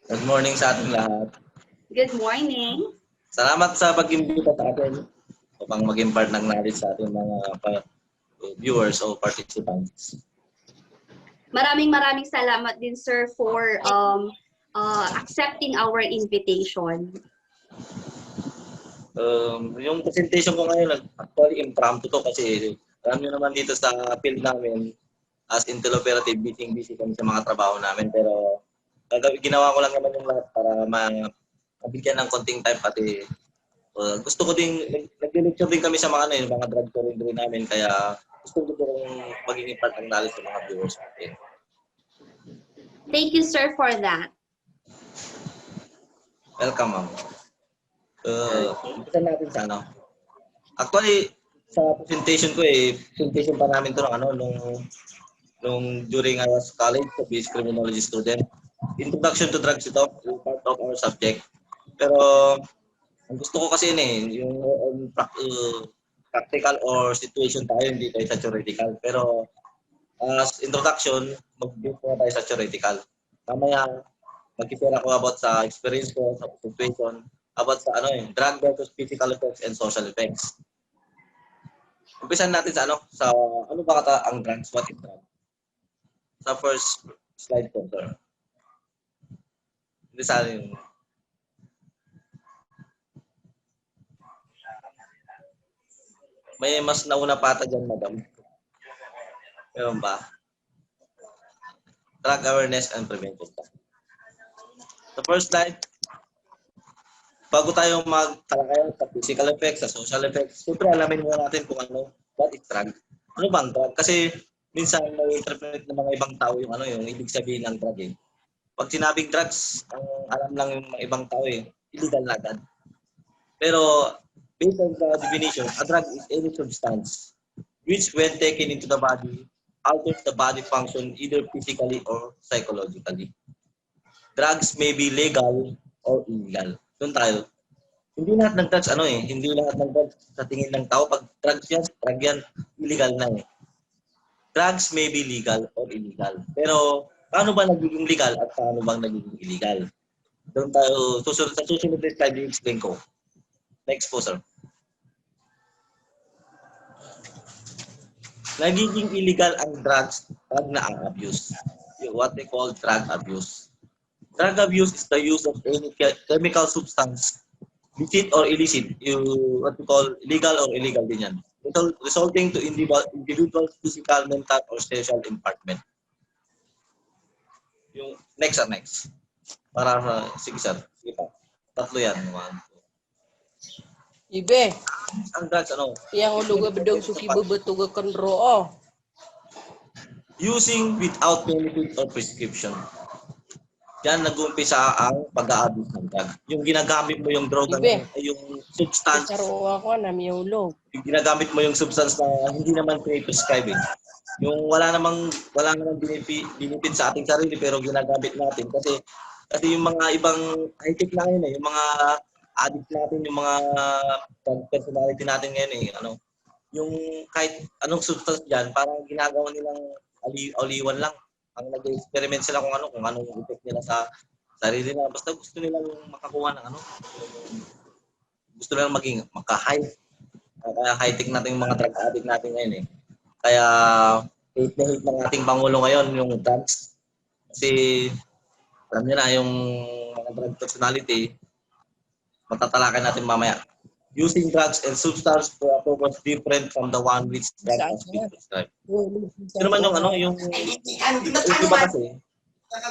Good morning sa ating lahat. Good morning. Salamat sa pag-imbita sa atin upang maging part ng knowledge sa ating mga viewers o participants. Maraming salamat din, sir, for accepting our invitation. Yung presentation ko ngayon, actually impromptu to kasi alam nyo naman dito sa field namin, as Intel Operative, busy kami sa mga trabaho namin. Pero ginawa ko lang naman yung lahat para mabigyan ng konting time pati gusto ko din, nag-lecture din kami sa mga, yung mga drug corridor namin, kaya gusto ko din magiging part ng knowledge sa mga viewers natin. Thank you, sir, for that. Welcome, ma'am. Umpisa natin sa ano. Actually, sa presentation ko presentation pa namin to nung during I was college, so BS Criminology student. Introduction to drugs ito, part of our subject. Pero ang gusto ko kasi yung practical or situation tayo, hindi tayo sa theoretical. Pero as introduction, mag-brief tayo sa theoretical. Mamaya, mag-share ako about sa experience ko, sa situation, about sa drug versus physical effects and social effects. Umpisan natin sa ano ba ang drugs, what is drug? Sa first slide ko, sir. Umpisa yung may mas nauna pa ata dyan, madam. Meron ba? Drug awareness and prevention. The first slide, bago tayo magtalakayan sa physical effects, sa social effects, siyempre alamin muna natin kung what is drug. Ano ba ang drug? Kasi minsan may interpret ng mga ibang tao yung ibig sabihin ng drug eh. Pag sinabing drugs, ang alam lang yung mga ibang tao illegal na agad. Pero based on the definition, a drug is any substance which when taken into the body, alters the body function either physically or psychologically. Drugs may be legal or illegal. Doon tayo. Hindi lahat ng drugs, hindi lahat ng drugs sa tingin ng tao, pag drugs yan, drug yan, illegal na Drugs may be legal or illegal. Pero, paano ba nagiging legal at paano bang nagiging illegal? Doon tayo, sa susunod na slide, i-explain ko. Next po, sir. Nagiging illegal ang drugs pag na-abuse. What they call drug abuse. Drug abuse is the use of any chemical substance, licit or illicit, what we call legal or illegal din yan, resulting to individual physical, mental, or social impairment. Yung next. Para sige sir, sige pa. Tatlo yan. Ibe. Ang drugs Yang uluga bedong suki bebetuga kenroo. Using without benefit or prescription. Yan nag-uumpisa ang pag-a-abuse ng drug. Yung ginagamit mo yung droga, yung substance. Karo ako na miyulog. Yung ginagamit mo yung substance na hindi naman pre-prescribe. Yung wala namang benefit sa ating sarili pero ginagamit natin kasi yung mga ibang high-tech na ngayon yung mga addict natin, yung mga personality natin ngayon yung kahit anong substance diyan, parang ginagawa nilang aliwan lang. Ang nag-experiment sila kung anong effect nila sa sarili nila. Basta gusto nilang makakuha ng gusto nilang maging maka-high. Kaya high-tech natin yung mga drug addict natin ngayon Kaya hate na hate ng ating Pangulo ngayon yung drugs. Kasi alam niyo na yung mga drug personality, matatalakay natin mamaya. Using drugs and substance for a purpose different from the one which drug has been prescribed. Ito naman yung iba kasi,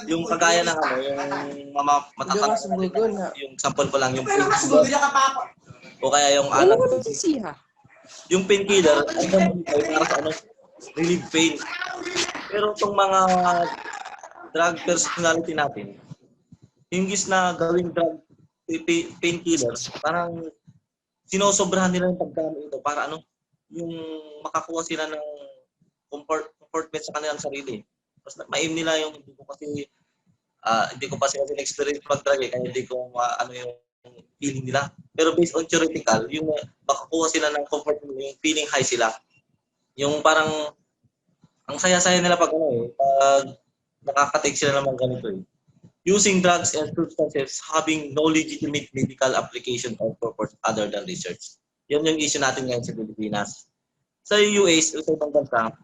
yung kagaya ng yung matatalakay natin, yung sample ko lang, yung painkiller, o kaya yung yung painkiller, para sa relieve pain. Pero itong mga drug personality natin, hingis na gawing drug painkillers, parang sinosobrahan nila yung paggamit ito para yung makakuha sila ng comfortment sa kanilang sarili. Tapos ma-aim nila yung hindi ko pa sila experience mag-drug kaya hindi ko yung feeling nila. Pero based on theoretical, yung makakuha sila ng comfortment, yung feeling high sila. Yung parang ang saya-saya nila pag pag nakaka-take sila naman ganito using drugs and substances having no legitimate medical application or purpose other than research. Yan yung issue natin ngayon sa Pilipinas. Sa US, sa ibang bansa,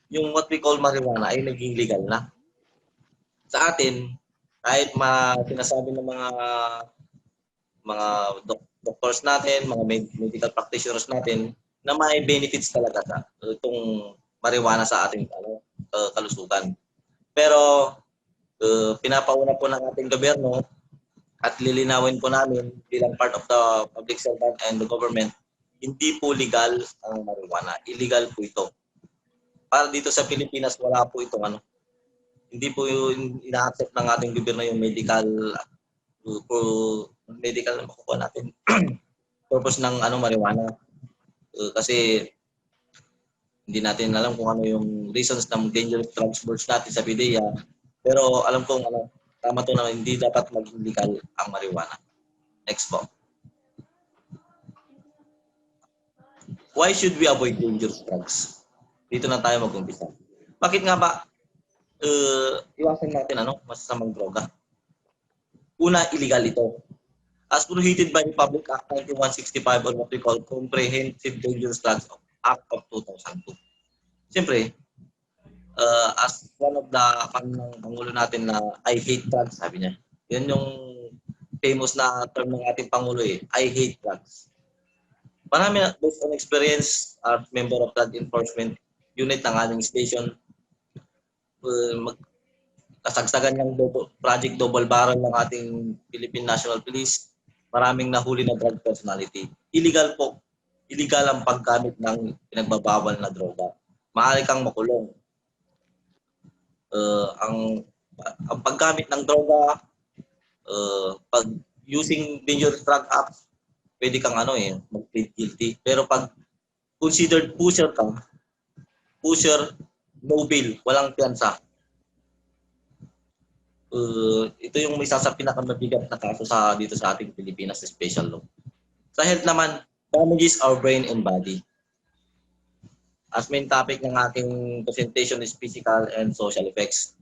yung what we call marijuana ay naging legal na. Sa atin, kahit sinasabi ng mga doctors natin, mga medical practitioners natin, na may benefits talaga sa itong marijuana sa ating kalusugan. Pero pinapauna po ng ating gobyerno at lilinawin po namin bilang part of the public servant and the government, hindi po legal ang marijuana. Illegal po ito. Para dito sa Pilipinas, wala po itong hindi po yung ina-accept ng ating gobyerno yung medical na makukuha natin purpose ng marijuana. Kasi hindi natin alam kung ano yung reasons ng dangerous drugs boards natin sa PDEA. Pero alam kong tama to na hindi dapat maging legal ang marijuana. Next po. Why should we avoid dangerous drugs? Dito na tayo mag-umpisa. Bakit nga ba iwasan natin masasamang droga? Una, illegal ito. As prohibited by the Public Act 9165 or what we call Comprehensive Dangerous Drugs Act of 2002. Siyempre, as one of the Pangulo natin na I hate drugs, sabi niya. Yan yung famous na term ng ating Pangulo I hate drugs. Marami na, based on experience, member of drug enforcement unit ng ating station, kasagsagan ng Project Double Barrel ng ating Philippine National Police, maraming nahuli na drug personality. Illegal po. Illegal ang paggamit ng pinagbabawal na droga. Maaari kang makulong. Ang paggamit ng droga, pag using dangerous drug acts, pwede kang mag-plead guilty. Pero pag considered pusher ka, no bail, walang piyansa. Ito yung isa sa pinakamabigat na kaso dito sa ating Pilipinas special law. Sa health naman, damages our brain and body. As main topic ng ating presentation is physical and social effects.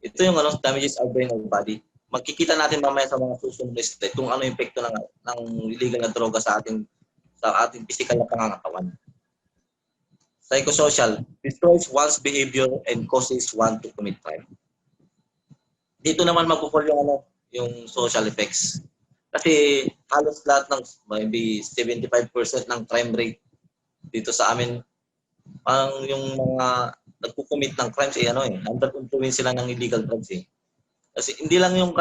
Ito yung damages our brain and body. Magkikita natin mamaya sa mga susunod na slide kung ano yung epekto ng illegal na droga sa ating physical na pangangatawan. Psychosocial, destroys one's behavior and causes one to commit crime. Dito naman magpupol yung social effects. Kasi halos lahat ng maybe 75% ng crime rate dito sa amin, yung mga nagko-commit ng crimes under influence sila ng illegal drugs . Kasi hindi lang yung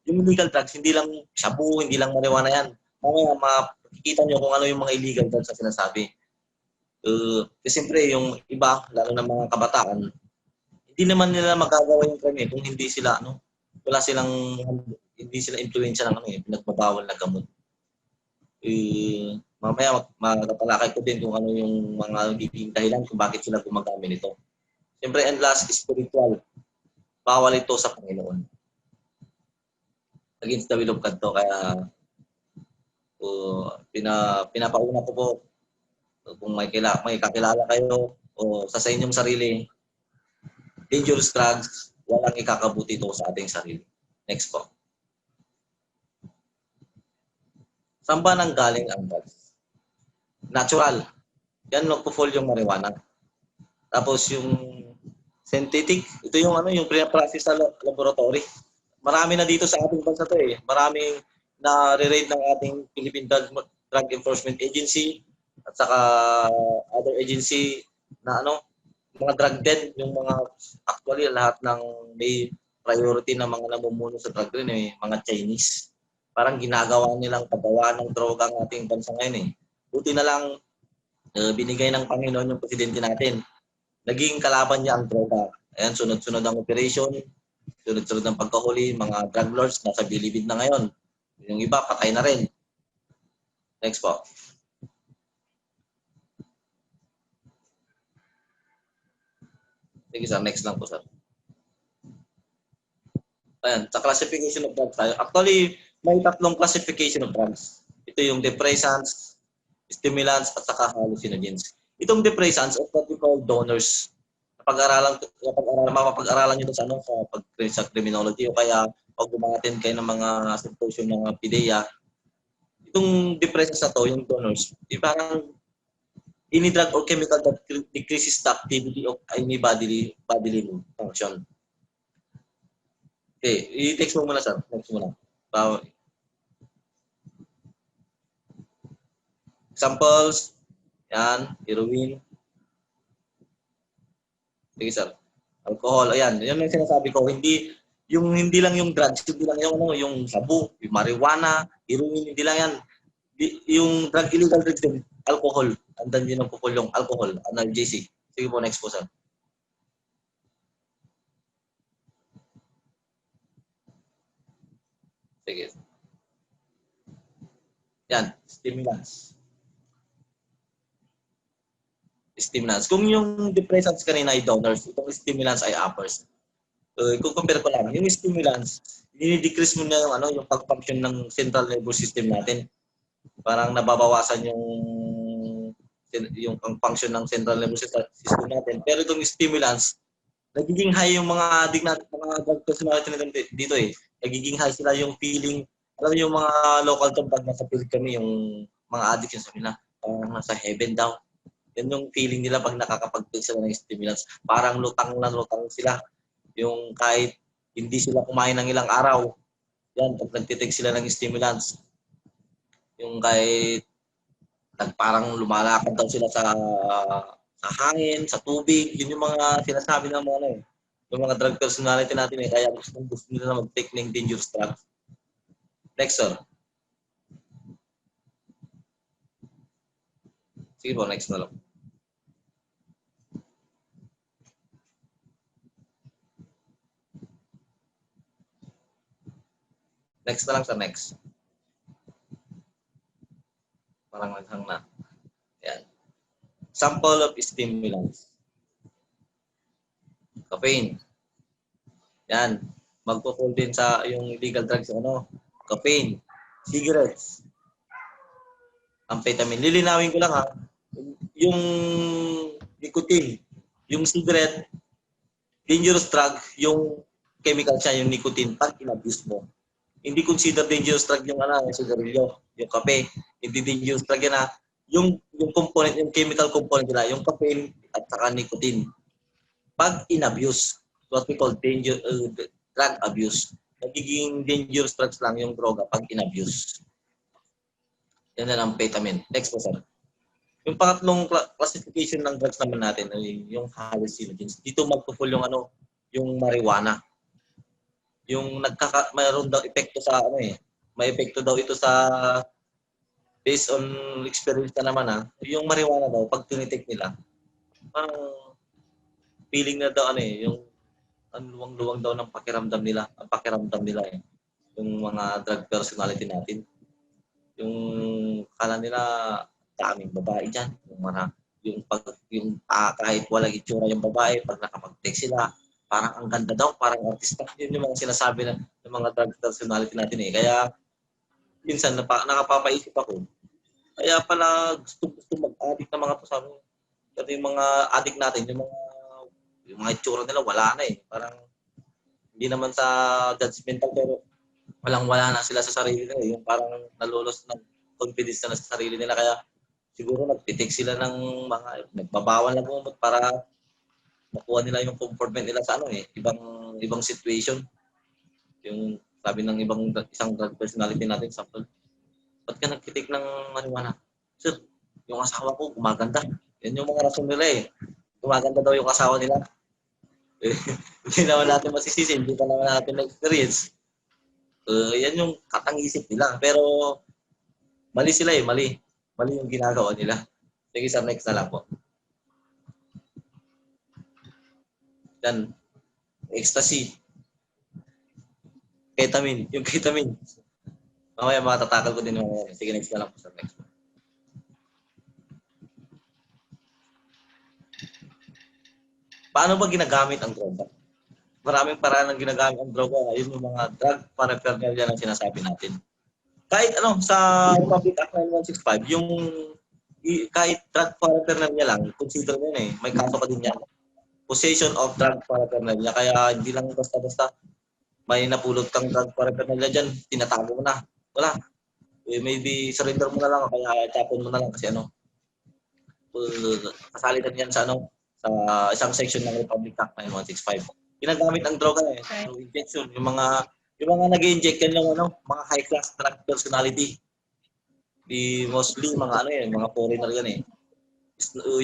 illegal drugs, hindi lang shabu, hindi lang marijuana yan. Mamaya makikita nyo kung ano yung mga illegal drugs na sinasabi. Kasi siyempre yung iba, lalo na mga kabataan, hindi naman nila magagawa yung crime kung hindi sila hindi sila impluwensya ng pinagbabawal na gamot. Mamaya magpapalakay ko din kung ano yung mga nagiging dahilan kung bakit sila gumagamit nito. Siyempre, and last, spiritual. Bawal ito sa Panginoon. Against the will of God to. Kaya pinapauna ko po kung may kakilala kayo o sa inyong sarili, dangerous drugs, walang ikakabuti ito sa ating sarili. Next po. Saan ba nang galing ang drugs? Natural. Yan nagpo-fall yung marijuana. Tapos yung synthetic, ito yung yung pre-process sa laboratory. Marami na dito sa ating bansa to . Maraming na-re-raid ng ating Philippine Drug Enforcement Agency at saka other agency na mga drug den, yung mga actually lahat ng may priority na mga namumuno sa drug den mga Chinese. Parang ginagawa nilang paggawa ng droga ang ating bansa ngayon . Buti na lang binigay ng Panginoon yung presidente natin. Naging kalaban niya ang droga. Ayan, sunod-sunod ang operation, sunod-sunod ang pagkahuli, mga drug lords nasa bilibid na ngayon. Yung iba, patay na rin. Next po. Sige sir, next lang po sir. Ayan, sa classification of drugs tayo. Actually, may tatlong classification of drugs. Ito yung depressants, stimulants, at saka hallucinogens. Itong depressants of what we call donors. mapag-aralan nyo sa sa criminology o kaya pag umatin kayo ng mga symposium ng PIDEA, itong depressants na to, yung donors, parang any drug or chemical that decreases the activity of any bodily function. Okay, i-text mo muna, sir. Text mo na. Examples, yan, heroin. Sige, sir. Alcohol, ayan. Yan yung sinasabi ko. Hindi lang yung drugs, hindi lang yung sabu, yung marijuana, heroin, hindi lang yan. Yung illegal drugs din, alcohol. Andan din ang pupul yung alcohol, analgesic. Sige po, next po, sir. Sige. Yan, stimulants. Stimulants. Kung yung depressants kanina ay downers, itong stimulants ay uppers. Kung compare ko lang, yung stimulants, dinidecrease mo na yung pag-function ng central nervous system natin. Parang nababawasan yung function ng central nervous system natin. Pero itong stimulants, nagiging high yung mga addict natin, mga drug personality natin dito eh. Nagiging high sila yung feeling. Alam yung mga local term pag nasa field kami, yung mga addict yung sabi na, parang nasa heaven daw. Yan yung feeling nila pag nakakapag-take sila ng stimulants. Parang lutang na lutang sila. Yung kahit hindi sila kumain ng ilang araw, yan, pag nagtitake sila ng stimulants, yung kahit parang lumalakad daw sila sa hangin, sa tubig, yun yung mga sinasabi ng mga yung mga drug personality natin eh, kaya gusto nila na mag-take ng dangerous drugs. Next, sir. Sige po, next na lang. Next na lang sa next. Parang naghang na. Yan. Sample of stimulants. Caffeine. Yan. Magpo-fall din sa yung illegal drugs, caffeine, cigarettes, amphetamine. Lilinawin ko lang ha. Yung nicotine, yung cigarette, dangerous drug, yung chemical siya, yung nicotine, pag in-abuse mo. Hindi consider dangerous drug yung sigarilyo, yung kape. Hindi dangerous drug yan yung component, yung chemical component nila, yung caffeine at saka nicotine. Pag in-abuse, what we call drug abuse. Nagiging dangerous drugs lang yung droga pag in-abuse. Yan na ang amphetamine. Next po, sir. Yung pangatlong classification ng drugs naman natin ay yung hallucinogens. Dito magpo-fall yung marijuana. Yung mayroon daw epekto sa may epekto daw ito sa based on experience na naman yung marijuana daw pag tinitik nila parang feeling na daw yung ang luwang-luwang daw ng pakiramdam nila yung mga drug personality natin yung kala nila daming babae diyan yung kahit walang itsura yung babae pag nakapag-text sila parang ang ganda daw, parang artista. Yun yung mga sinasabi ng mga drug personality natin eh. Kaya, minsan, nakapapaisip ako. Kaya pala, gusto mag-addict ng mga to sa amin. Kasi yung mga addict natin, yung mga itsura nila, wala na eh. Parang, hindi naman sa judgmental, pero walang-wala na sila sa sarili nila. Yung parang nalulos ng confidence na sa sarili nila. Kaya, siguro nagpitik sila ng mga, nagbabawal na bumot para makuha nila yung comfortment nila sa ibang situation. Yung sabi ng isang drug personality natin, sample, ba't ka nagtitik ng marijuana? Sir, yung asawa ko gumaganda. Yan yung mga rason nila eh. Gumaganda daw yung asawa nila. Hindi naman natin masisisi, hindi pa naman natin na-experience. Yan yung katang-isip nila. Pero mali sila eh, mali. Mali yung ginagawa nila. Sige sir, next na lang po. Then, ecstasy. Ketamine. Yung ketamine. Mamaya matatakal ko din mamaya. Sige, next na lang po sa next. Paano ba ginagamit ang droga? Maraming paraan ng ginagamit ang droga. Yun yung mga drug paraphernalia na sinasabi natin. Kahit sa Republic Act 9165, yung kahit drug paraphernalia lang, consider mo may kaso ka din yan. possession of drug paraphernalia. Kaya hindi lang basta-basta may napulot kang drug paraphernalia dyan, tinatago mo na. Wala. Maybe surrender mo na lang, kaya tapon mo na lang kasi kasali na yan sa sa isang section ng Republic Act 9165. Ginagamit ang droga through injection. Yung mga nag-inject yan yung mga high class drug personality. Mostly mga mga foreigner yan eh.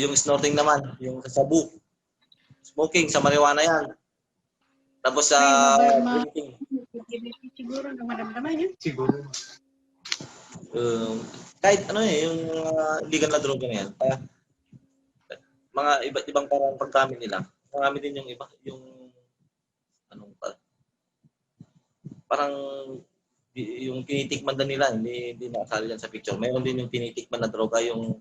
Yung snorting naman, yung sa sabu. Smoking sa marijuana yan. Tapos sa drinking. Siguro na madamdaman yun. Siguro. Kahit yung illegal na droga na yan. Kaya, mga iba't ibang parang paggamit nila. Marami din yung iba, yung parang yung tinitikman na nila, hindi nakasali yan sa picture. Mayroon din yung tinitikman na droga, yung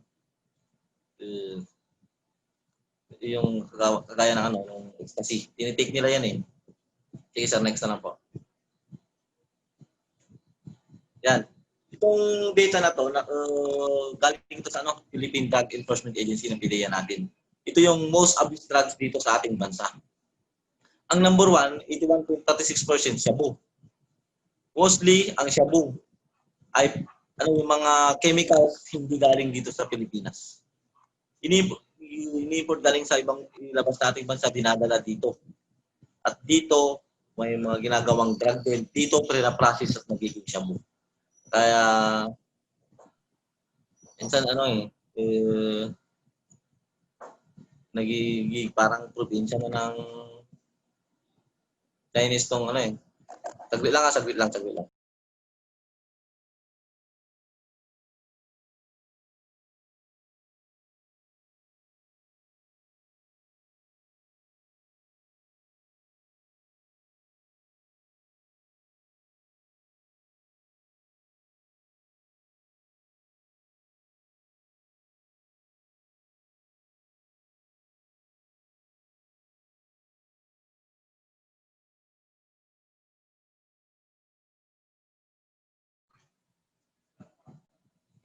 kagaya ng yung ecstasy. Tinitik nila yan eh. Sige sir, next na lang po. Yan. Itong data na to, galing ito sa Philippine Drug Enforcement Agency ng PDEA natin. Ito yung most abused drugs dito sa ating bansa. Ang number 1, 81.36% shabu. Mostly, ang shabu ay yung mga chemicals hindi galing dito sa Pilipinas. Ini-import galing sa ibang ilabas nating bansa, dinadala dito. At dito, may mga ginagawang drug din. Dito, pre-process at nagiging shabu. Kaya, minsan nagiging parang probinsya na ng Chinese tong Saglit lang.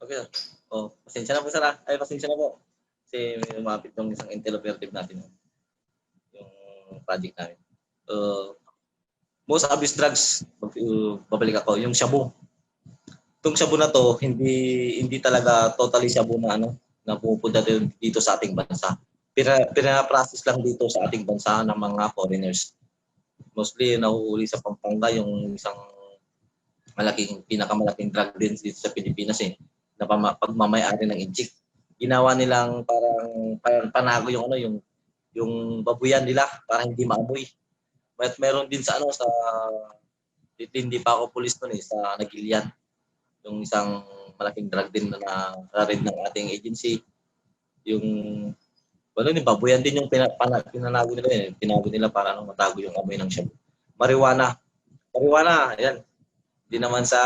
Okay. Pasensya na po sir. Pasensya na po. Kasi may umapit yung isang Intel operative natin. Yung project namin. Most abused drugs, babalik ako, yung shabu. Itong shabu na to, hindi talaga totally shabu na na pupunta dito sa ating bansa. Pina-process lang dito sa ating bansa ng mga foreigners. Mostly nahuhuli sa Pampanga yung isang pinakamalaking drug den dito sa Pilipinas na pagmamay-ari ng injik. Ginawa nilang parang panago yung babuyan nila para hindi maamoy. But meron din sa hindi pa ako pulis noon sa Nagilian. Yung isang malaking drug din na raid ng ating agency. Yung babuyan din yung pinanago nila Pinago nila para matago yung amoy ng shabu. Marijuana, yan. Hindi naman sa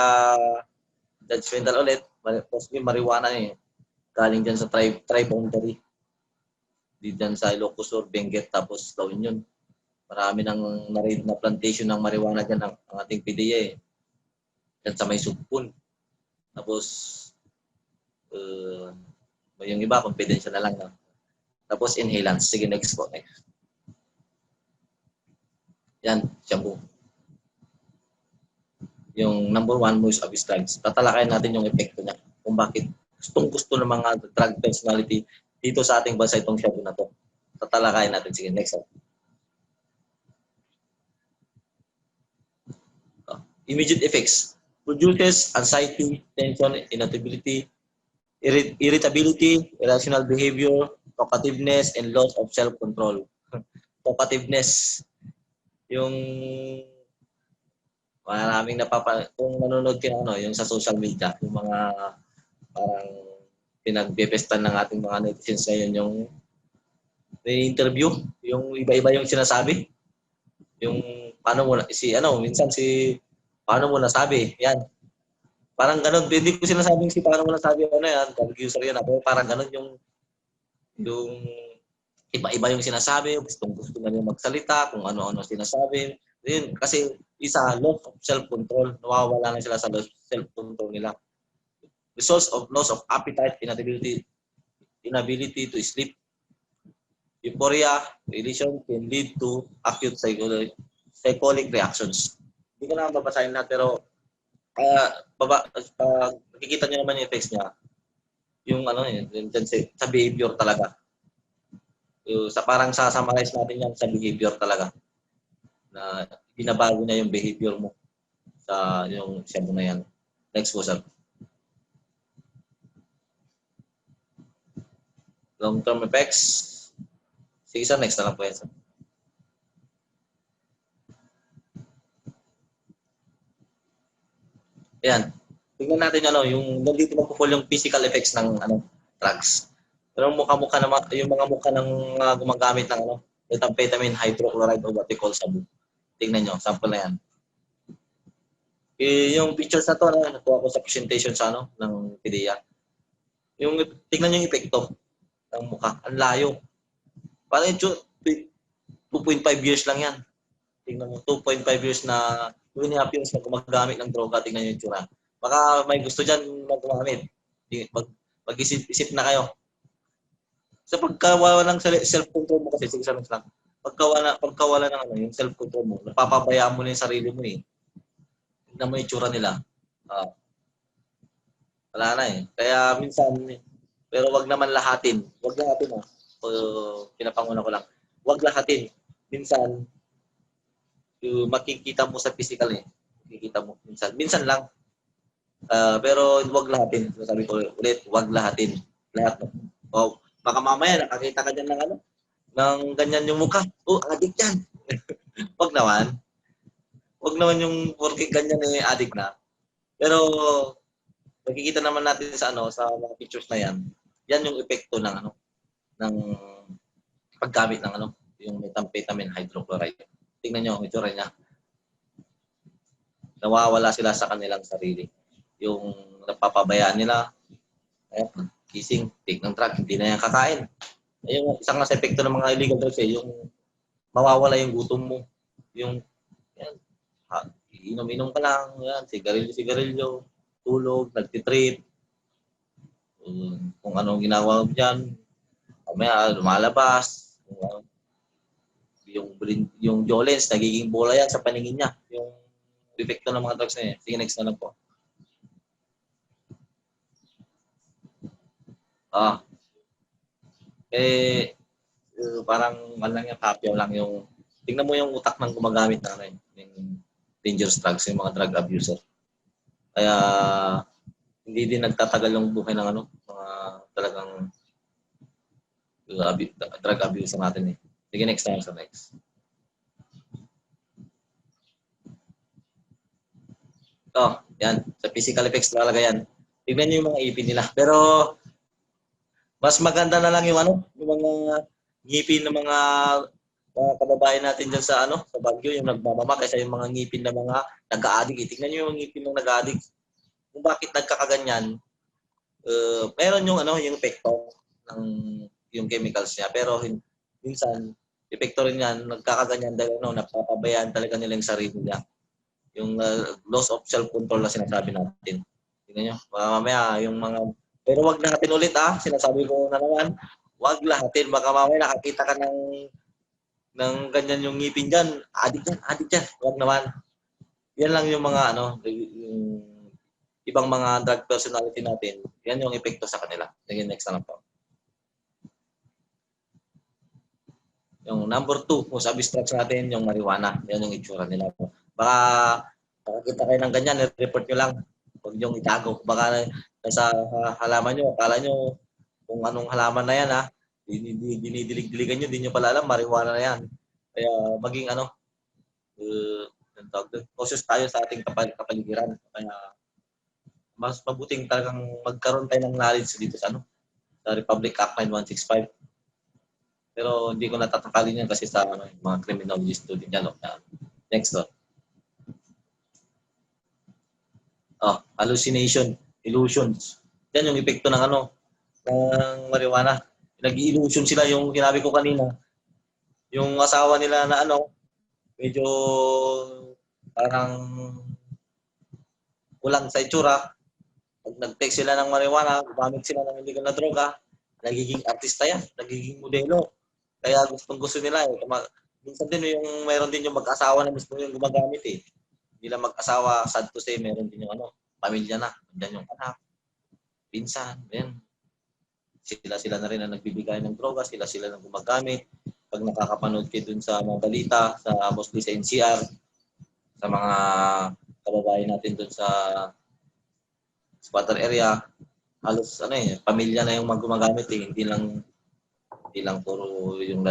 judgmental ulit. Mostly marijuana galing dyan sa tri-boundary. Di dyan sa Ilocos Sur, Benguet, tapos La Union. Marami nang na-raid na plantation ng marijuana dyan ang ating PDEA dyan sa may Sugpun. Tapos yung iba, confidential na lang. Tapos inhalants. Sige, next po. Next. Yan, shabu. Yung number 1 most abused drugs. Tatalakayin natin yung epekto niya. Kung bakit gustong-gusto ng mga drug personality dito sa ating bansa itong shabu na to. Tatalakayin natin. Sige, next. Immediate effects. Produces anxiety, tension, irritability, irrational behavior, talkativeness, and loss of self-control. Talkativeness. Yung maraming kung nanonood kayo yung sa social media, yung mga parang pinagbebestan ng ating mga netizens ngayon yung interview, yung iba-iba yung sinasabi. Yung paano mo paano mo nasabi, yan. Parang ganun, hindi ko sinasabing paano mo nasabi yan, user yan ako, parang ganun yung iba-iba yung sinasabi, gusto na niya magsalita, kung ano-ano sinasabi. Yun, kasi loss of self-control, nawawala na sila sa self-control nila. Results of loss of appetite, inability to sleep, Euphoria, elation can lead to acute psychotic reactions. Hindi ko na babasahin lahat pero makikita nyo naman yung effects niya. Yung ano yun sa behavior talaga. Sa parang sasummarize natin yan sa behavior talaga. Na binabago niya yung behavior mo sa yung siyempre na yan. Next po, sir. Long-term effects. Sige, sir. Next na lang po yan, sir. Ayan. Tingnan natin yung nandito magpo-fall yung physical effects ng drugs. Pero mukha-mukha naman yung mga mukha ng gumagamit ng methamphetamine hydrochloride o what we call sabu. Tingnan nyo, sample na yan. Yung pictures na to, nakuha ko sa presentation sa ng PDEA. Yung tingnan nyo yung epekto ng mukha. Ang layo. Parang 2.5 years lang yan. Tingnan mo, 2.5 years na 2.5 years na gumagamit ng droga. Tingnan nyo yung tsura. Baka may gusto dyan na gumamit. Mag-isip-isip na kayo. Sa pagkawala ng self-control mo kasi, sige lang. Pagkawala ng yung self-control mo, napapabayaan mo na yung sarili mo eh. Tignan mo yung tsura nila. Wala na eh. Kaya minsan, pero wag naman lahatin. Wag lahatin pinapanguna ko lang. Wag lahatin. Minsan, makikita mo sa physical eh. Makikita mo minsan. Minsan lang. Pero wag lahatin. Sabi ko ulit, wag lahatin. Lahat mo. Baka mamaya nakakita ka dyan ng ganyan yung mukha. Adik yan. Wag naman. Wag naman yung porque ganyan eh, adik na. Pero makikita naman natin sa mga pictures na yan. Yan yung epekto ng ng paggamit ng yung methamphetamine hydrochloride. Tingnan niyo ang itsura niya. Nawawala sila sa kanilang sarili. Yung napapabayaan nila, gising, take ng drug, hindi na yan kakain. Yung isang nasa epekto ng mga illegal drugs yung mawawala yung gutom mo. Yung inom-inom ka lang, yan, sigarilyo, tulog, nagtitrip, kung anong ginagawa mo dyan, mamaya lumalabas, yung violence, nagiging bola yan sa paningin niya, yung epekto ng mga drugs na yan. Sige, next na lang po. Parang hapyaw lang yung, tingnan mo yung utak ng gumagamit ng dangerous drugs, yung mga drug abuser. Kaya, hindi din nagtatagal yung buhay ng mga talagang drug abuser natin eh. Sige, next time sa next. Yan. Sa physical effects talaga yan. Tignan nyo yung mga ipin nila. Pero, mas maganda na lang yung mga ngipin ng mga kababayan natin dyan sa sa Baguio, yung nagmamama, kaysa yung mga ngipin ng mga nag-a-addict. Tignan nyo yung ngipin ng nag-a-addict. Kung bakit nagkakaganyan, meron yung yung epekto ng yung chemicals niya. Pero minsan, epekto rin yan, nagkakaganyan dahil napapabayaan talaga nila yung sarili niya. Yung loss of self-control na sinasabi natin. Tingnan nyo, mamaya yung mga, pero wag natin ulit sinasabi ko na naman, wag lahatin, baka mamaya nakakita ka ng ganyan yung ngipin dyan, adik yan, wag naman. Yan lang yung mga yung ibang mga drug personality natin, yan yung epekto sa kanila. Sige, next na lang po. Yung number 2, kung sa abstracts natin, yung marijuana, yan yung itsura nila. Baka nakakita kayo ng ganyan, report nyo lang. Huwag nyo itago. Baka sa halaman nyo, akala nyo kung anong halaman na yan dinidilig-diligan nyo, hindi nyo pala alam, marijuana na yan. Kaya maging cautious tayo sa ating kapaligiran. Kaya mas mabuting talagang magkaroon tayo ng knowledge dito sa Republic Act 9165. Pero hindi ko natatakalin yan kasi sa mga criminology student yan. Next one. Hallucination, illusions. Yan yung epekto ng ng marijuana. Nag-illusion sila, yung sinabi ko kanina. Yung asawa nila na medyo parang kulang sa itsura. Pag nag-take sila ng marijuana, gumamit sila ng illegal na droga, nagiging artista yan, nagiging modelo. Kaya gusto nila eh. Minsan din yung mayroon din yung mag-asawa na mismo yung gumagamit eh. Hindi lang mag-asawa, sad to say, meron din yung pamilya na. Nandiyan yung anak, pinsan, yan. Sila na rin ang nagbibigay ng droga, sila ang gumagamit. Pag nakakapanood kayo dun sa mga balita, mostly sa NCR, sa mga kababayan natin dun sa squatter area, halos pamilya na yung gumagamit eh. Hindi lang puro yung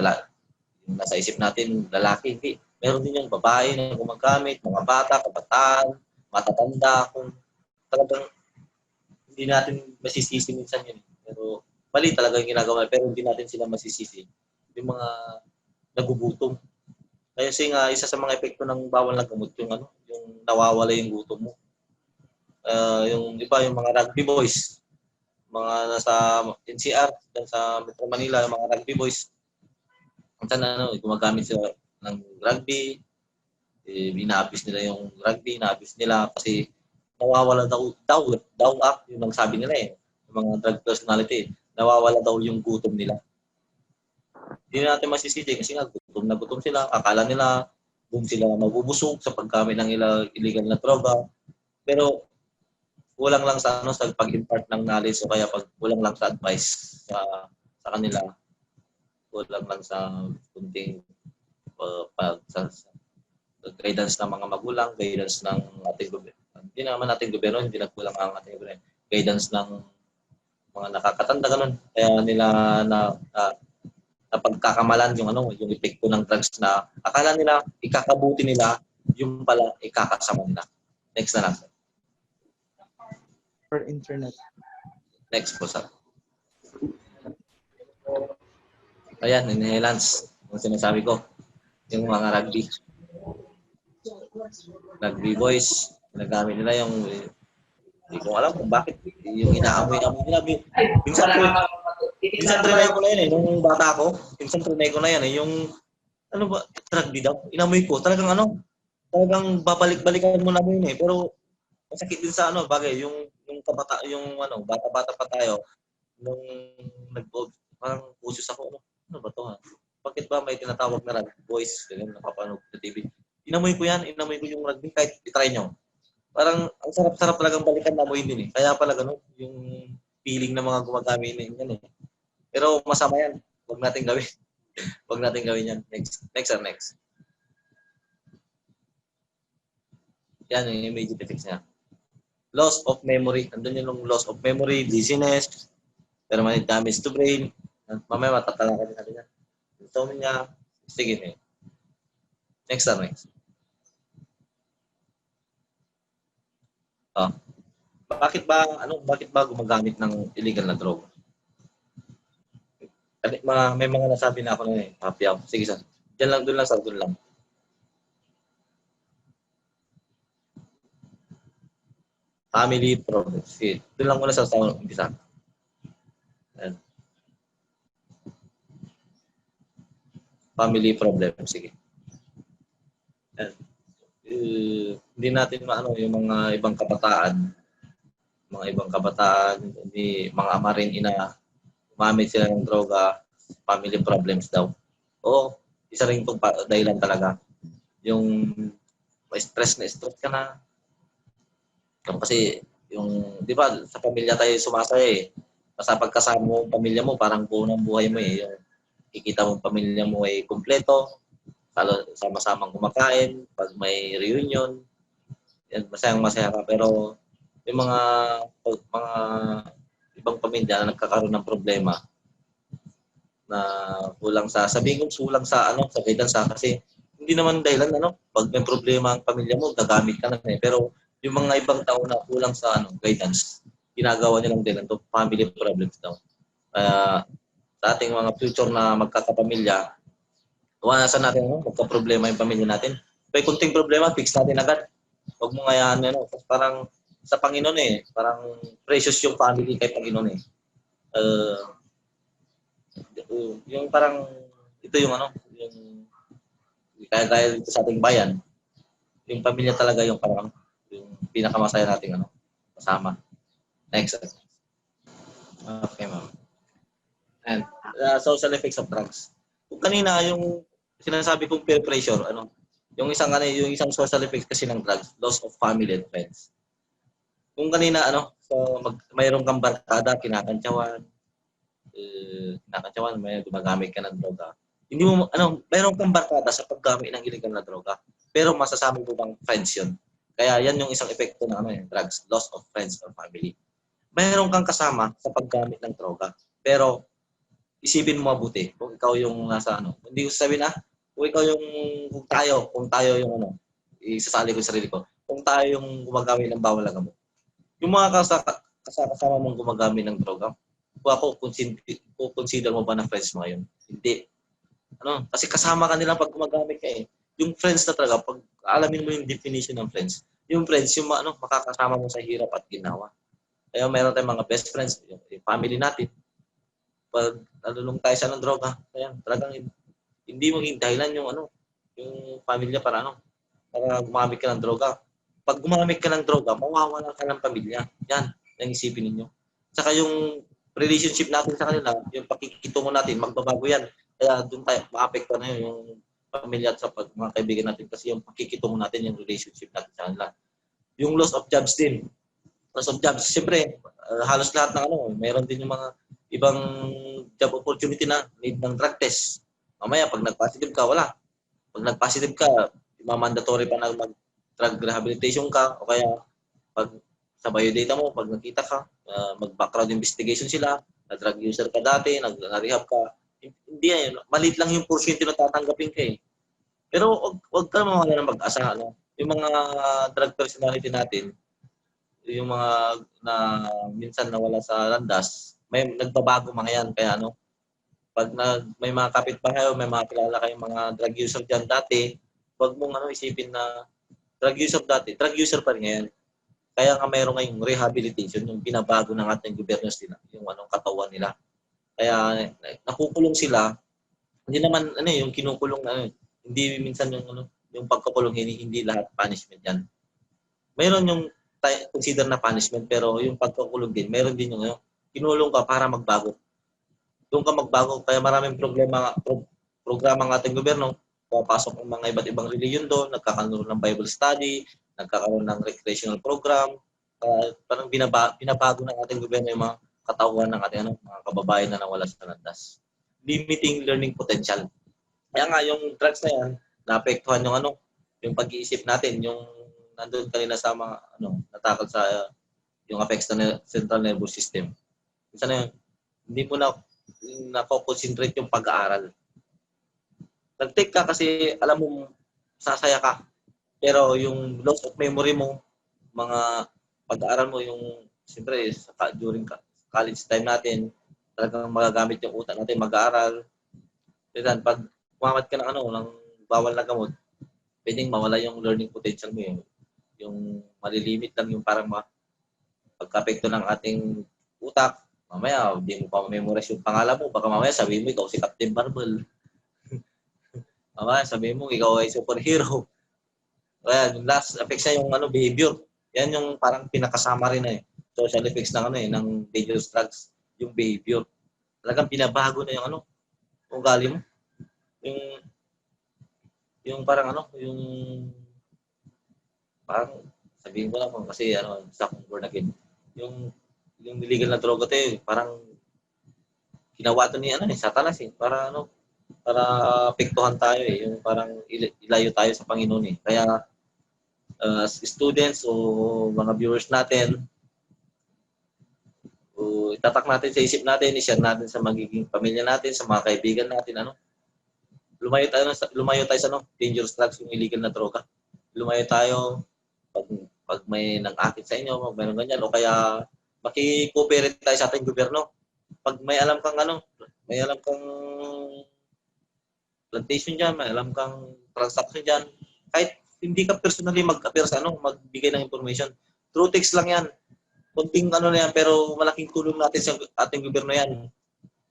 yung nasa isip natin, lalaki, hindi. Meron din yung babae na gumagamit, mga bata, kabataan, matatanda, kung talagang hindi natin masisisi minsan yun. Pero mali talaga yung ginagawa, pero hindi natin sila masisisi. Yung mga nagugutom. Kasi nga, isa sa mga epekto ng bawal na gamot, yung nawawala yung gutom mo. Yung iba, yung mga rugby boys, mga nasa NCR, sa Metro Manila, yung mga rugby boys, gumagamit sila ng rugby, inaabis nila yung rugby, inaabis nila kasi nawawala daw yun ang sabi nila eh, yung mga drug personality, nawawala daw yung gutom nila. Hindi natin masisisi kasi nga gutom na gutom sila, akala nila doon sila mabubusog sa paggamit ng illegal na droga, pero kulang lang sa sa pag-impart ng knowledge o kaya kulang lang sa advice sa kanila. Kulang lang sa kunting sa guidance ng mga magulang, guidance ng ating gobyerno. Hindi naman ating gobyerno, hindi nagkulang ang ating gobyerno. Guidance ng mga nakakatanda, ganun. Kaya nila napagkakamalan yung epekto ng drugs na akala nila ikakabuti nila, yung pala ikakasama nila. Next na lang. For internet. Next po, sir. Ayan, inhalants. Yung sinasabi ko, yung mga rugby. Rugby boys, ginagamit nila yung, hindi ko alam kung bakit, yung inaamoy-amoy nila. Minsan trinay ko na yan eh, nung bata ko. Minsan trinay ko na yan eh, yung, rugby daw. Inamoy ko, talagang babalik-balikan mo na mo yun eh. Pero, masakit din sa bagay, yung bata-bata pa tayo, nung parang pusos ako, ano ba to ha? Bakit ba may tinatawag na rugby boys? Ganyan, napapanood sa TV. Inamoy ko yung rugby, kahit itry nyo. Parang, ang sarap-sarap talagang balikan na amoy din eh. Kaya pala ganun, yung feeling ng mga gumagamit yan eh. Pero masama yan. Huwag natin gawin. Huwag natin gawin yan. Next. Yan yung immediate effects niya. Loss of memory. Andun yung loss of memory, dizziness, permanent damage to brain. Mamaya matatalakad natin yan. Insomnia. Sige na yun. Next. Bakit ba gumagamit ng illegal na droga? May mga nasabi na ako na eh. Happy ako. Sige, sir. Doon lang. Family problems. Sige. Doon lang muna sa umpisa. Family problems. Sige. Hindi natin yung mga ibang kabataan, hindi, mga ama rin ina, gumamit sila ng droga, family problems daw. Oo, isa rin itong dahilan talaga. Yung stress ka na. Kasi di ba, sa pamilya tayo sumasaya eh. Basta pagkasama mo ang pamilya mo, parang buo ng buhay mo eh. Yung kikita mo pamilya mo ay kumpleto, sama-samang kumakain, pag may reunion, yan, masayang-masaya ka. Pero yung mga ibang pamilya na nagkakaroon ng problema na kulang sa guidance kasi hindi naman dahilan pag may problema ang pamilya mo, gagamit ka na eh. Pero yung mga ibang tao na kulang sa guidance, ginagawa nilang dahilan to family problems daw. Sa ating mga future na magkakapamilya, iwasan natin magka-problema yung pamilya natin. May kunting problema, fix natin agad. Huwag mo ngayon, parang sa Panginoon eh, parang precious yung family kay Panginoon eh. Yung parang, ito yung kaya dito sa ating bayan, yung pamilya talaga yung parang, yung pinakamasaya nating kasama. Next. Okay, ma'am. And social effects of drugs. Kung kanina yung sinasabi kong peer pressure, ano, yung isang social effects kasi ng drugs, loss of family and friends. Kung kanina ano, so mayroon kang barkada, kinakantsawan, may gumagamit ka ng droga. Hindi mo mayroon kang barkada sa paggamit ng illegal na droga. Pero masasabi mo bang friends 'yun? Kaya yan yung isang epekto ng drugs, loss of friends or family. Mayroon kang kasama sa paggamit ng droga. Pero isipin mo mabuti kung ikaw yung nasa hindi ko sabihin kung ikaw yung kung tayo yung isasali ko sa sarili ko. Kung tayo yung gumagamit ng bawal na gamot. Yung mga kasama mong gumagamit ng droga, consider mo ba na friends mo ngayon? Hindi. Kasi kasama ka nila pag gumagamit ka eh. Yung friends na talaga, pag alamin mo yung definition ng friends, yung friends, yung makakasama mo sa hirap at ginawa. Kaya meron tayong mga best friends, yung family natin. Pag nalulung tayo sa ng droga, kaya talagang hindi mo dahilan yung pamilya para gumamit ka ng droga. Pag gumamit ka ng droga, mawawalan ka ng pamilya. Yan, ang isipin ninyo. Saka yung relationship natin sa kanila, yung pakikitungo natin, magbabago yan. Kaya doon tayo, maapekto na yun, yung pamilya at sa mga kaibigan natin kasi yung pakikitungo natin, yung relationship natin sa kanila. Yung loss of jobs din. Loss of jobs, siyempre, halos lahat ng mayroon din yung mga ibang job opportunity na need ng drug test. Mamaya, pag nag-positive ka, wala. Pag nag-positive ka, mandatory pa na mag-drug rehabilitation ka o kaya pag sa biodata mo, pag nakita ka, mag-background investigation sila, na-drug user ka dati, nag-rehab ka, hindi yan. Maliit lang yung porsyento na tatanggapin ka eh. Pero wag ka mawala ng mag-asa. Yung mga drug personality natin, yung mga na minsan nawala sa landas, may nagbabago mga yan. Kaya pag may mga kapitbahay o may mga kilala kayong mga drug user dyan dati, wag mong isipin na drug user dati, drug user pa rin ngayon. Kaya nga mayroon ngayong rehabilitation, yung binabago ng ating gobyerno nila, yung katawan nila. Kaya nakukulong sila, hindi naman yung kinukulong hindi minsan yung pagkakulong hindi lahat punishment yan. Mayroon yung consider na punishment pero yung pagkakulong din, mayroon din yung kinulong ka para magbago. Doon ka magbago kaya maraming programa ng ating gobyerno, papasok ng mga iba't ibang religion doon, nagkakaroon ng Bible study, nagkakaroon ng recreational program, parang binabago ng ating gobyerno yung mga katawan ng ating mga kababayan na nawala sa landas. Limiting learning potential. Kaya nga yung drugs na yan, naapektuhan yung pag-iisip natin, yung nandun kanina sa mga natakot sa yung affects na central nervous system. Minsan na yun, hindi mo na-concentrate yung pag-aaral. Nag-take ka kasi alam mo sasaya ka. Pero yung loss of memory mo, mga pag-aaral mo, yung siyempre during college time natin, talagang magagamit yung utak natin mag-aaral. Then, pag umamat ka ng bawal na gamot, pwedeng mawala yung learning potential mo. Yung malilimit lang yung parang pagka-apekto ng ating utak. Mamaya, hindi mo pa memorize yung pangalan mo. Baka mamaya sabihin mo, ikaw si Captain Marvel. Mamaya sabihin mo, ikaw ay superhero. Kaya yung last effects na yung behavior. Yan yung parang pinakasama rin social effects ng dangerous drugs, yung behavior. Talagang pinabago na yung ugali mo. Yung parang yung parang sabihin ko lang kasi sa born again. Yung illegal na droga parang ginawa to ni Satanas para para apektuhan tayo yung parang ilayo tayo sa Panginoon Kaya students o mga viewers natin, itatak natin sa isip natin, i-share natin sa magiging pamilya natin, sa mga kaibigan natin, lumayo tayo sa dangerous drugs, yung illegal na droga. Lumayo tayo pag may nang-akit sa inyo, pag mayroon ganyan, o kaya maki-cooperate tayo sa ating gobyerno. Pag may alam kang plantation dyan, may alam kang transaction dyan, kahit hindi ka personally mag-appear sa magbigay ng information. Through text lang yan. Kunting na yan, pero malaking tulong natin sa ating gobyerno yan.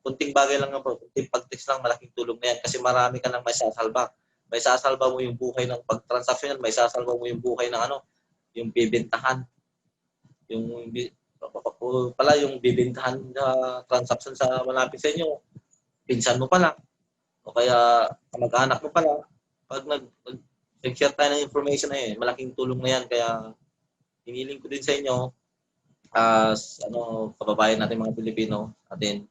Kunting bagay lang po. Kunting pag-text lang, malaking tulong na yan. Kasi marami ka nang may sasalba. May sasalba mo yung buhay ng pag-transaction yan. May sasalba mo yung buhay ng yung bibentahan. Yung bibentahan na transaction sa malapit sa inyo. Pinsan mo pala. O kaya kamag-anak mo pala, pag nag-share tayo ng information na yun, malaking tulong na yan. Kaya hiniling ko din sa inyo, as kababayan natin mga Pilipino, atin,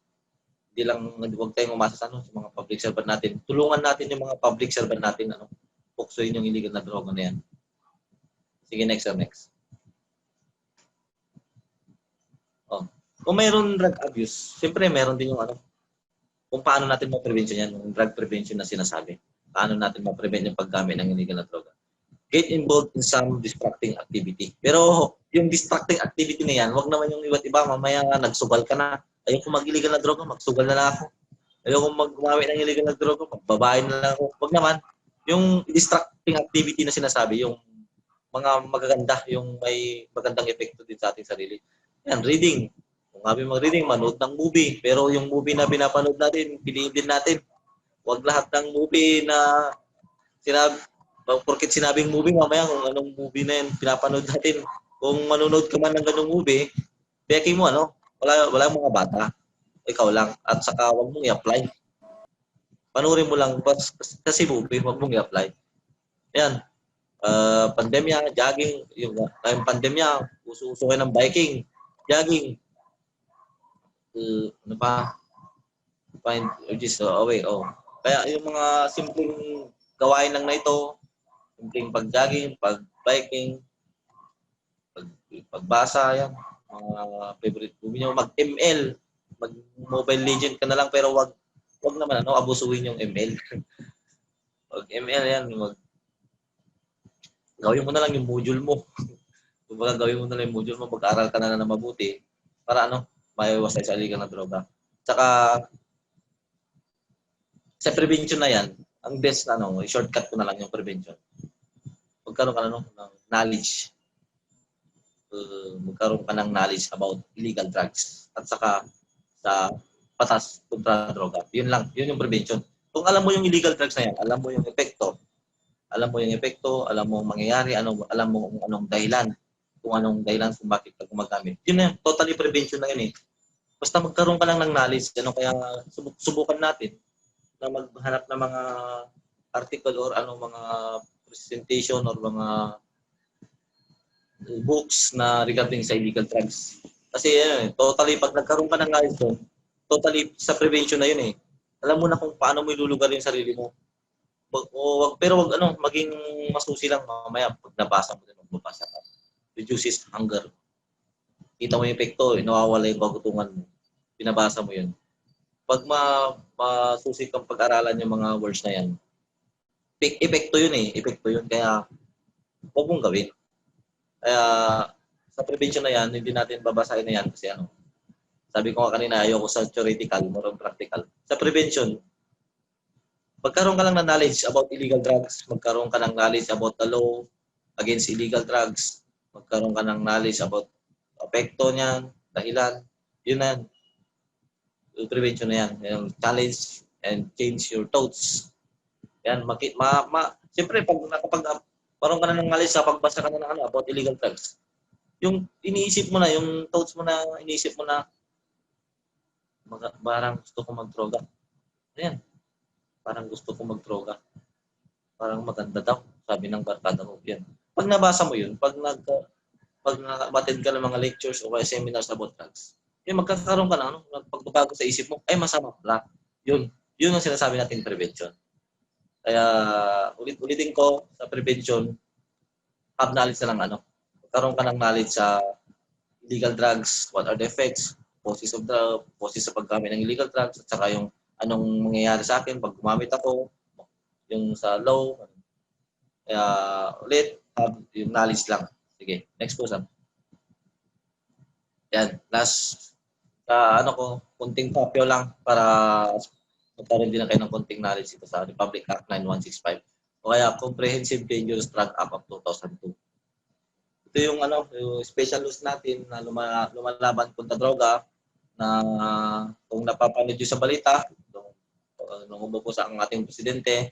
hindi lang huwag tayong umasa sa mga public servant natin. Tulungan natin yung mga public servant natin, puksoyin yung illegal na droga na yan. Sige, next. Kung mayroon drug abuse, siyempre meron din yung kung paano natin ma-prevention yan, yung drug prevention na sinasabi. Paano natin ma-prevent yung paggamit ng illegal na droga. Get involved in some distracting activity. Pero yung distracting activity na yan, wag naman yung iba't iba, mamaya nagsugal ka na. Ayoko mag-illegal na droga, magsugal na lang ako. Ayoko gumamit ng illegal na droga, magbabae na lang ako. Wag naman. Yung distracting activity na sinasabi, yung mga magaganda, yung may magandang epekto din sa ating sarili. Yan, reading. Kung sabi mag-reading, manood ng movie. Pero yung movie na pinapanood natin, piliin din natin. Huwag lahat ng movie na porket sinabing movie, mamaya kung anong movie na yun pinapanood natin. Kung manonood ka man ng ganung movie, peki mo, wala mga bata. Ikaw lang. At saka huwag mong i-apply. Panurin mo lang kasi movie, huwag mong i-apply. Yan. Pandemya, jogging. Yung pandemya, uso-uso kayo ng biking, jogging. Ano pa? Find urges away. Kaya yung mga simpleng gawain lang na ito, simpleng pag-jogging, pag-biking, pagbasa, yan. Mga favorite movie nyo, mag-ML, mag-Mobile Legend ka na lang, pero wag naman, abusuhin yung ML. Mag-ML yan, gawin mo na lang yung module mo. Kumbaga gawin mo na lang yung module mo, mag-aaral ka na mabuti, para maiwas sa illegal na droga. Tsaka, sa prevention na yan, ang best shortcut ko na lang yung prevention. Magkaroon ka ng knowledge. Magkaroon ka ng knowledge about illegal drugs. At saka sa patas kontra droga. Yun lang, yun yung prevention. Kung alam mo yung illegal drugs na yan, alam mo yung epekto, alam mo ang mangyayari, alam mo kung anong dahilan, kung bakit ka gumagamit. Yun na, totally prevention na yun eh. Basta magkaroon ka lang ng knowledge, kaya subukan natin na maghanap ng mga article or mga presentation or mga books na regarding sa illegal drugs. Kasi totally pag nagkaroon ka ng knowledge doon, totally sa prevention na yun eh. Alam mo na kung paano mo ilulugar yung sarili mo. Pero wag maging masusi lang mamaya pag nabasa mo din, magbabasa ka. Reduces hunger. Kita mo yung epekto, nawawala yung kagutungan mo. Binabasa mo yun. Pag masusi kang pag-aralan yung mga words na yan, epekto yun eh. Epekto yun. Kaya huwag mong gawin. Kaya sa prevention na yan, hindi natin babasahin na yan kasi sabi ko kanina, ayoko sa theoretical, more on practical. Sa prevention, magkaroon ka lang ng knowledge about illegal drugs, magkaroon ka ng knowledge about the law against illegal drugs, magkaroon ka ng knowledge about epekto niyan, dahilan, yun na yan. Yung prevention na yan. Yung challenge and change your thoughts. Yan, siyempre, pag parang ka na ng knowledge sa pagbasa ka na ng about illegal drugs, yung iniisip mo na, yung thoughts mo na, iniisip mo na, parang gusto ko mag-droga. Ayan. Parang gusto ko mag-droga. Parang maganda daw. Sabi ng barkada mo. Yan. Pag nabasa mo yun, pag nag-attend ka ng mga lectures o kaya seminars about drugs, magkakaroon ka na, pagbabago sa isip mo, ay masama pala. Yun ang sinasabi natin prevention. Kaya ulit-ulitin ko sa prevention, have knowledge na lang magkaroon ka ng knowledge sa illegal drugs, what are the effects, causes sa paggamit ng illegal drugs, at saka yung anong mangyayari sa akin pag gumamit ako, yung sa law. Kaya ulit, have yung knowledge lang. Sige, next po, Sam. Yan, last, kunting papyo lang para magkaroon din na kayo ng kunting knowledge ito sa Republic Act 9165. O kaya Comprehensive Dangerous Drug Act of 2002. Ito yung yung special laws natin na lumalaban kontra droga na kung napapanood nyo sa balita, nung umupo sa ang ating presidente,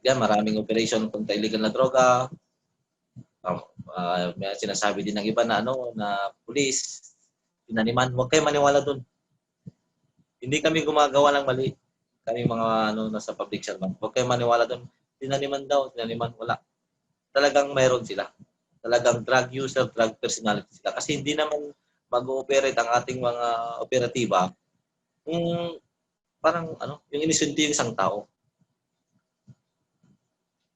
maraming operation kontra illegal na droga. May sinasabi din ng iba na na pulis, pinaniman, huwag kayo maniwala doon. Hindi kami gumagawa ng mali. Kami mga nasa public servant. Huwag kayo maniwala doon. Tinaniman daw, tinaniman. Wala. Talagang mayroon sila. Talagang drug user, drug personality sila. Kasi hindi naman mag-ooperate ang ating mga operatiba kung parang yung inisunti yung isang tao.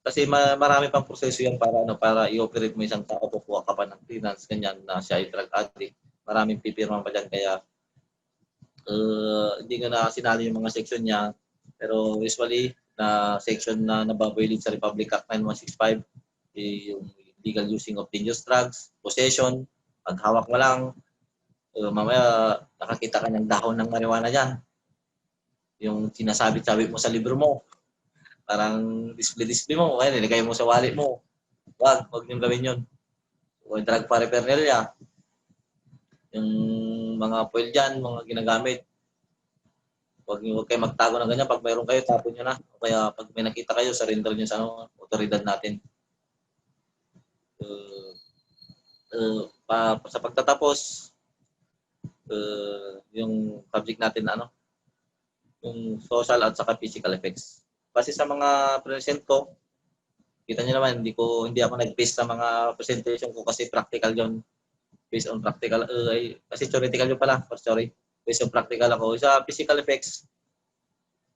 Kasi marami pang proseso yan para i-operate mo isang tao, kukuha ka pa ng clearance, ganyan na siya ay drug addict. Maraming pipirman pa dyan, kaya hindi ko na sinali yung mga section niya. Pero usually, na section na nababoylate sa Republic Act 9165, yung legal using of dangerous drugs, possession, paghawak mo lang, mamaya nakakita ka ng dahon ng marijuana dyan. Yung sinasabit-sabit mo sa libro mo, parang display mo, kaya nilagay mo sa wallet mo. Wag niyong gawin yun. O drug paraphernalia, yung mga foil dyan, mga ginagamit. Huwag kayo magtago ng ganyan. Pag mayroon kayo, tapon nyo na. O kaya pag may nakita kayo, surrender nyo sa otoridad natin. Sa pagtatapos, yung subject natin, yung social at saka physical effects. Kasi sa mga present ko, kita nyo naman, hindi ako nag-base sa mga presentation ko kasi practical yun. Based on practical, kasi theoretical yun pala, sorry. Based on practical ako. Sa physical effects,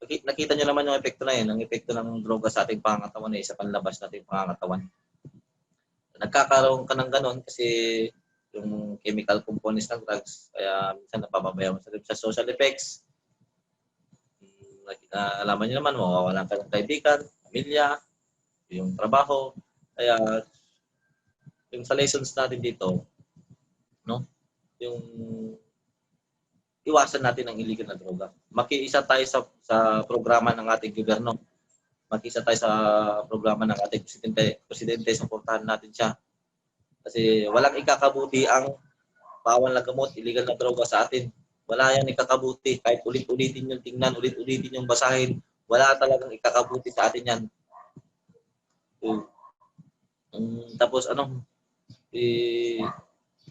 nakita nyo naman yung epekto na yun, ang epekto ng droga sa ating pangangatawan sa panlabas nating pangangatawan. Nagkakaroon ka ng ganon kasi yung chemical components ng drugs, kaya minsan napapabayaan sa social effects. Alaman nyo naman, mawawalan ka ng kaibigan, pamilya, yung trabaho. Kaya yung sa lessons natin dito, yung iwasan natin ang illegal na droga. Makiisa tayo sa programa ng ating gobyerno. Makiisa tayo sa programa ng ating presidente, suportahan natin siya. Kasi walang ikakabuti ang bawal na gamot, illegal na droga sa atin. Wala yan ikakabuti. Kahit ulit-ulitin yung tingnan, ulit-ulitin yung basahin, wala talagang ikakabuti sa atin yan. Tapos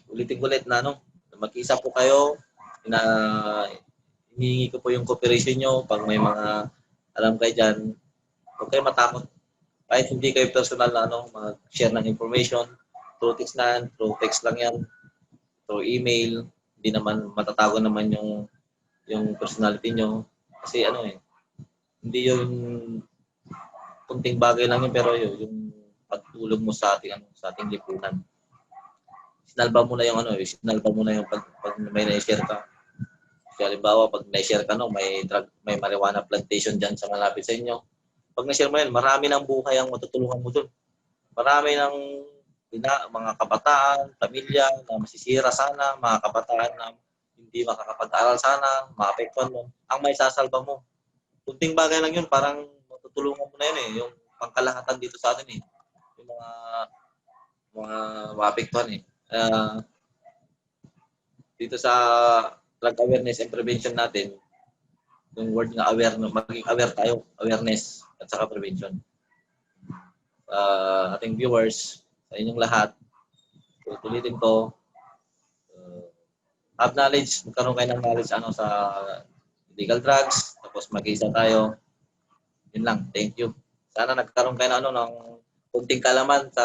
ulitin-ulit na magkiisa po kayo, hinihingi ko po yung cooperation nyo pag may mga alam kayo dyan. Huwag kayo matakot. Kahit hindi kayo personal na mag-share ng information, through text lang yan, through email, hindi naman matatago naman yung personality nyo. Kasi hindi yung kunting bagay lang yun, pero yung pagtulong mo sa ating lipunan. Sinalba mo na yung pag may na-share ka. Kaya halimbawa, pag na-share ka, may marijuana plantation dyan sa malapit sa inyo. Pag na-share mo yan, marami ng buhay ang matutulungan mo dun. Marami ng mga kabataan, pamilya na masisira sana, mga kabataan na hindi makakapag-aral sana, maapektuhan mo. Ang may sasalba mo. Kunting bagay lang yun, parang matutulungan mo na yun yung pangkalahatan dito sa atin yung mga maapektuhan dito sa drug awareness and prevention natin, yung word na maging aware tayo, awareness at saka prevention. Ating viewers, sa inyong lahat, ulitin ko, have knowledge, magkaroon kayo ng knowledge sa illegal drugs, tapos mag-isa tayo. Yun lang, thank you. Sana nagkaroon kayo ng kunting kalaman sa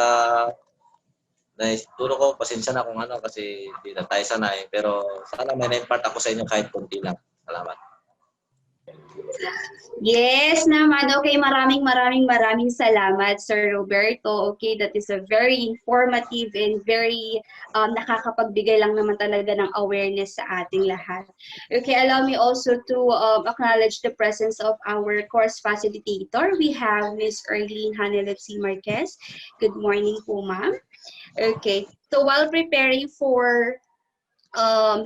naituro ko, pasensya na kung kasi hindi na tayo sanay, pero sana may na-impart ako sa inyo kahit kunti lang. Salamat. Yes naman. Okay, maraming salamat, Sir Roberto. Okay, that is a very informative and very nakakapagbigay lang naman talaga ng awareness sa ating lahat. Okay, allow me also to acknowledge the presence of our course facilitator. We have Ms. Erlene Hanelet C. Marquez. Good morning po, ma'am. Okay, so while preparing for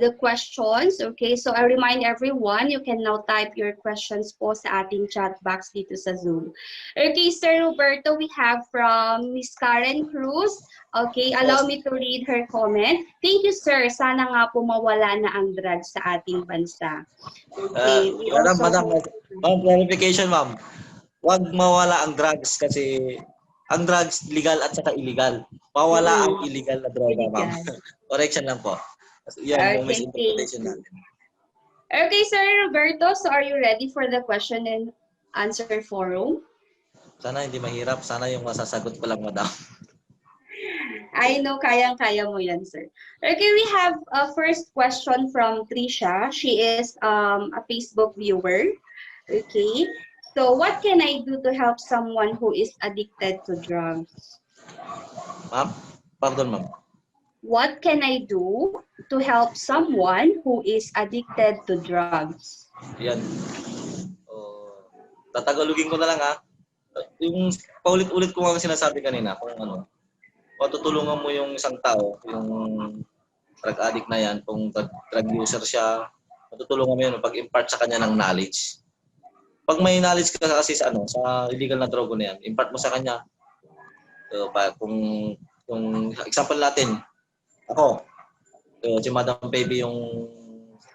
the questions, okay, so I remind everyone, you can now type your questions po sa ating chat box dito sa Zoom. Okay, Sir Roberto, we have from Ms. Karen Cruz. Okay, allow me to read her comment. Thank you, sir. Sana nga po mawala na ang drugs sa ating bansa. Okay, Madam, clarification, ma'am. Huwag mawala ang drugs kasi ang drugs legal at saka illegal. Mawala ang illegal na droga, ma'am. Correction lang po. Yan yung misinterpretation natin. Okay, Sir Roberto, so are you ready for the question and answer forum? Sana hindi mahirap. Sana yung masasagot ko lang, madam. I know kayang-kaya mo yan, sir. Okay, we have a first question from Trisha. She is a Facebook viewer. Okay, so what can I do to help someone who is addicted to drugs? Ma'am? Pardon, ma'am. What can I do to help someone who is addicted to drugs? Yan. Tatagalugin ko na lang, ha. Yung paulit-ulit ko nga sinasabi kanina, kung ano, tutulungan mo yung isang tao, yung drug addict na yan, kung drug user siya, matutulungan mo yun pag-impart sa kanya ng knowledge. Pag may knowledge ka kasi sa ano, sa illegal na droga na yan, impart mo sa kanya. Kung example natin, ako, si Madam Baby yung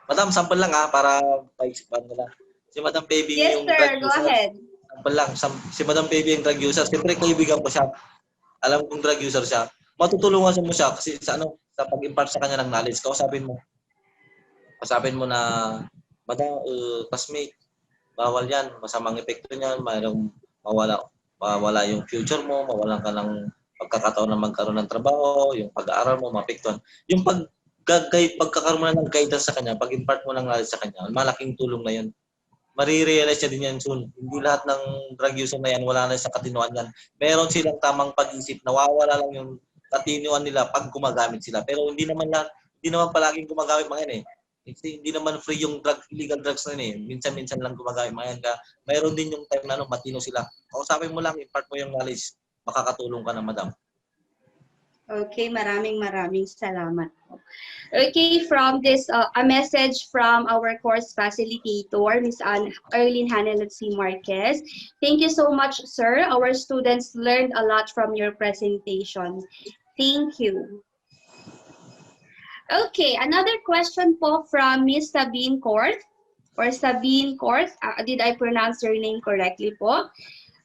Madam, sample lang, ha, para paisipan mo lang. Si Madam Baby Yes, yung sir. drug Go user. ahead. Sample lang. Si Madam Baby yung drug user. Siyempre, kaibigan ko siya. Alam kong drug user siya. Matutulungan mo siya kasi sa pag-impart sa kanya ng knowledge. Kausapin mo na, Madam, classmate, bawal yan. Masamang epekto niyan. Mayroong mawala yung future mo, mawalan ka ng pagkakataon na magkaroon ng trabaho, yung pag-aaral mo, mapektuhan. Yung pagkakaroon mo na ng guidance sa kanya, pag-impart mo ng knowledge sa kanya, malaking tulong na yun. Marirealize niya din yan soon. Hindi lahat ng drug user na yan, wala na sa katinuan yan. Meron silang tamang pag-isip, nawawala lang yung katinuan nila pag gumagamit sila. Pero hindi naman palaging gumagamit mga yan eh. Hindi naman free yung illegal drugs na yun eh. Minsan-minsan lang gumagamit mga yan. Mayroon din yung time na matino sila. Kausapin mo lang, impart mo yung knowledge, makakatulong ka na, madam. Okay, maraming salamat. Okay, from this, a message from our course facilitator, Ms. Arlene Hanelotsi Marquez. Thank you so much, sir. Our students learned a lot from your presentation. Thank you. Okay, another question po from Ms. Sabine Court, or Sabine Court. Did I pronounce your name correctly po?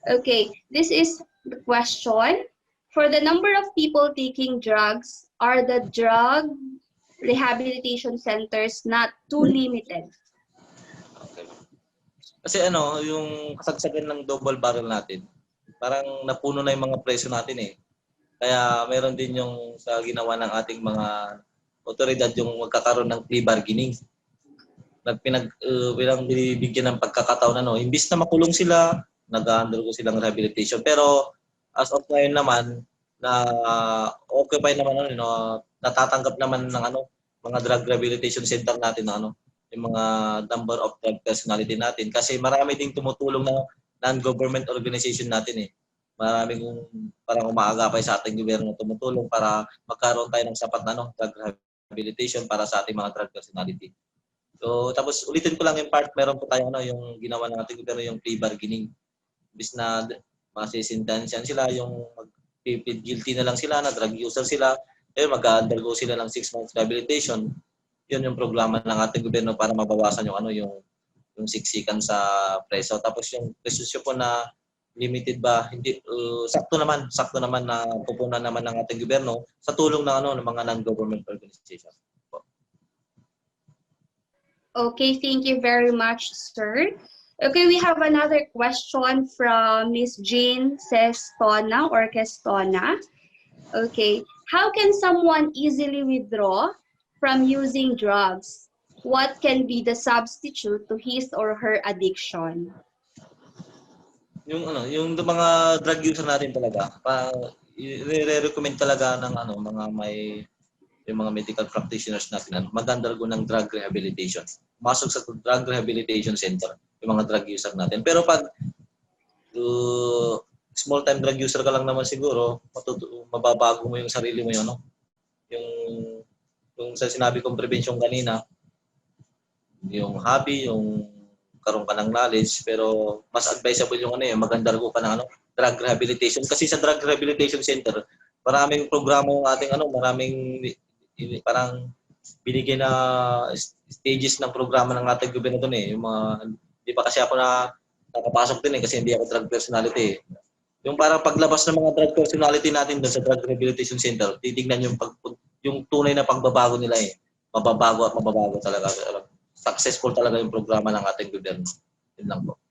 Okay, this is the question. For the number of people taking drugs, are the drug rehabilitation centers not too limited? Okay. Kasi yung kasagsagan ng double barrel natin, parang napuno na yung mga presyo natin eh. Kaya meron din yung sa ginawa ng ating mga otoridad yung magkakaroon ng plea bargaining. Bilang binibigyan ng pagkakataon imbis na makulong sila, nag-undergo silang rehabilitation. Pero as of ngayon naman, na occupy naman natatanggap naman ng mga drug rehabilitation center natin yung mga number of drug personality natin kasi marami ding tumutulong na non-government organization natin eh. Maraming parang umaagapay sa ating gobyerno tumutulong para magkaroon tayo ng sapat na drug rehabilitation para sa ating mga drug personality. So tapos ulitin ko lang yung part, meron po tayo yung ginawa ng ating gobyerno yung plea bargaining. Bis na masisintansyan sila yung mag-plead guilty na lang sila na drug user sila, mag-undergo sila ng 6 months rehabilitation. Yun yung programa ng ating gobyerno para mabawasan yung siksikan sa preso. Tapos yung presyo po na limited ba, hindi sakto naman na pupunan naman ng ating gobyerno sa tulong ng mga non-government organizations. Okay, thank you very much, sir. Okay, we have another question from Miss Jane Cestona or Cestona. Okay, how can someone easily withdraw from using drugs? What can be the substitute to his or her addiction? Yung mga drug user natin talaga, i-recommend talaga ng yung mga medical practitioners natin mag-undergo ng drug rehabilitation. Masok sa drug rehabilitation center yung mga drug user natin. Pero pag small time drug user ka lang naman siguro, mababago mo yung sarili mo yun, yung sa sinabi kong prevention kanina, yung hobby, yung karoon ka ng knowledge, pero mas advisable yung mag-undergo ka ng drug rehabilitation. Kasi sa drug rehabilitation center, maraming programa yung ating maraming parang binigyan na stages ng programa ng ating gobyerno doon eh. Yung mga, di pa kasi ako nakapasok din eh kasi hindi ako drug personality eh. Yung parang paglabas ng mga drug personality natin doon sa drug rehabilitation center, titignan yung tunay na pagbabago nila eh. Mababago at mababago talaga. successful talaga yung programa ng ating gobyerno. Yun lang po.